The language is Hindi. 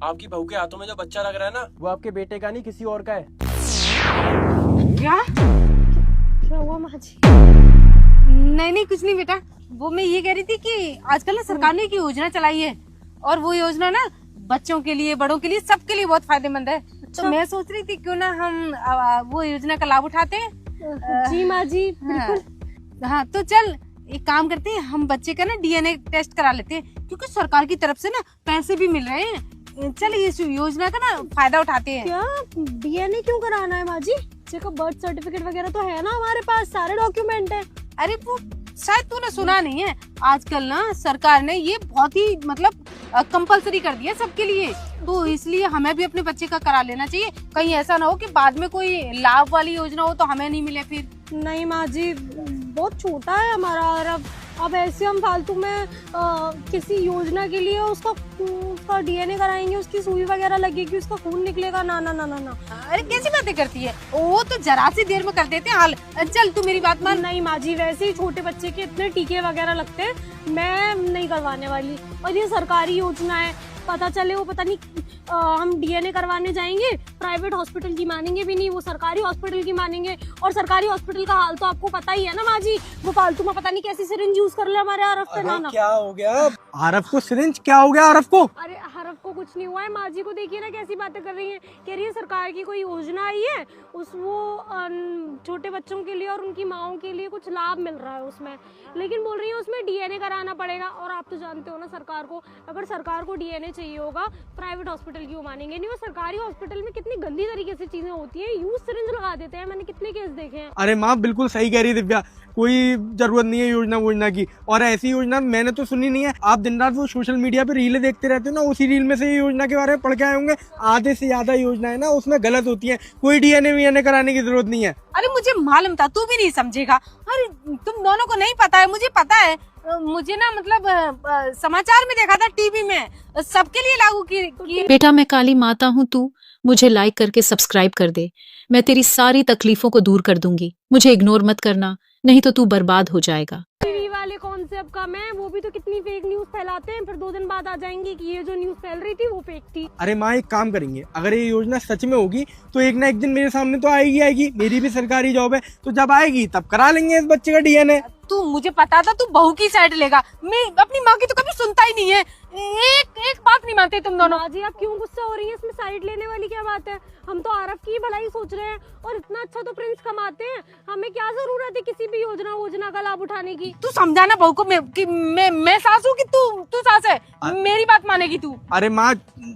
आपकी बहू के हाथों में जो बच्चा लग रहा है ना, वो आपके बेटे का नहीं किसी और का है। क्या क्या हुआ माँ जी? नहीं नहीं कुछ नहीं बेटा, वो मैं ये कह रही थी कि आजकल ना सरकार ने एक योजना चलाई है और वो योजना ना बच्चों के लिए बड़ों के लिए सबके लिए बहुत फायदेमंद है। तो मैं सोच रही थी क्यों ना हम वो योजना का लाभ उठाते हैं। जी माँ जी बिल्कुल। हाँ तो चल एक काम करते हैं, हम बच्चे का ना डीएनए टेस्ट करा लेते हैं क्योंकि सरकार की तरफ से ना पैसे भी मिल रहे हैं। चल इस योजना का ना फायदा उठाते हैं। क्या डीएनए क्यों कराना है माँ जी? बच्चे का बर्थ सर्टिफिकेट वगैरह तो है ना हमारे पास, सारे डॉक्यूमेंट है। अरे वो शायद तूने सुना नहीं है, आजकल ना सरकार ने ये बहुत ही मतलब कंपलसरी कर दिया सबके लिए, तो इसलिए हमें भी अपने बच्चे का करा लेना चाहिए। कहीं ऐसा ना हो कि बाद में कोई लाभ वाली योजना हो तो हमें नहीं मिले फिर। नहीं माँ जी, बहुत छोटा है हमारा और अब ऐसे हम फालतू में किसी योजना के लिए उसका डीएनए कराएंगे, उसकी सुई वगैरह लगेगी, उसका खून निकलेगा। ना ना ना ना ना। अरे कैसी बातें करती है, वो तो जरा सी देर में कर देते हैं हाल। चल तू मेरी बात मान। नहीं माँ जी, वैसे ही छोटे बच्चे के इतने टीके वगैरह लगते हैं, मैं नहीं करवाने वाली। और ये सरकारी योजना है, पता चले वो पता नहीं हम डीएनए करवाने जाएंगे, प्राइवेट हॉस्पिटल की मानेंगे भी नहीं, वो सरकारी हॉस्पिटल की मानेंगे। और सरकारी हॉस्पिटल का हाल तो आपको पता ही है ना माँ जी, वो फालतू में पता नहीं कैसी सिरिंज यूज कर ले हमारे आरफ पे। ना ना क्या हो गया आरफ को? सिरिंज क्या हो गया आरफ को? अरे हरफ को कुछ नहीं हुआ है, माँ जी को देखिए ना कैसी बातें कर रही हैं। कह रही है सरकार की कोई योजना आई है, छोटे बच्चों के लिए और उनकी माओं के लिए कुछ लाभ मिल रहा है उसमें, लेकिन बोल रही है उसमें डीएनए कराना पड़ेगा। और आप तो जानते हो ना सरकार को, अगर सरकार को डीएनए चाहिए होगा प्राइवेट हॉस्पिटल की वो मानेंगे नहीं। वो सरकारी हॉस्पिटल में कितनी गंदी तरीके से चीजें होती है, यूज सिरिंज लगा देते हैं, मैंने कितने केस देखे हैं। अरे माँ बिल्कुल सही कह रही है दिव्या, कोई जरूरत नहीं है योजना की, और ऐसी योजना मैंने तो सुनी नहीं है। आप दिन रात वो सोशल मीडिया पे रीलें देखते रहते हो ना, उसी रील में से ये योजना के बारे में पढ़ के आए होंगे। आधे से ज्यादा योजना है ना उसमें गलत होती है, कोई डीएनए वीएनए कराने की जरूरत नहीं है। अरे मुझे मालूम था, तू भी नहीं समझेगा। अरे तुम दोनों को नहीं पता है, मुझे पता है। मुझे ना मतलब समाचार में देखा था, टीवी में, सबके लिए लागू की। बेटा मैं काली माता हूँ, तू मुझे लाइक करके सब्सक्राइब कर दे। मैं तेरी सारी तकलीफों को दूर कर दूंगी। मुझे इग्नोर मत करना, नहीं तो तू बर्बाद हो जाएगा। टीवी वाले कॉन्सेप्ट का मैं, वो भी तो कितनी फेक न्यूज फैलाते हैं, फिर 2 दिन बाद आ जाएंगे कि ये जो न्यूज फैल रही थी वो फेक थी। अरे माँ एक काम करेंगे, अगर ये योजना सच में होगी तो एक ना एक दिन मेरे सामने तो आएगी। मेरी भी सरकारी जॉब है, तो जब आएगी तब करा लेंगे इस बच्चे का डीएनए। तू, मुझे पता था तू बहू की साइड लेगा, मैं अपनी माँ की तो कभी सुनता ही नहीं है। एक बात नहीं मानते तुम दोनों। माँ जी आप क्यों गुस्सा हो रही हैं? इसमें साइड लेने वाली क्या बात है? हम तो आरफ की भलाई सोच रहे हैं, और इतना अच्छा तो प्रिंस कमाते हैं, हमें क्या जरूरत है किसी भी योजना का लाभ उठाने की? तू समझाना बहू को मैं सास हूँ कि तू सास है, मेरी बात मानेगी तू? अरे माँ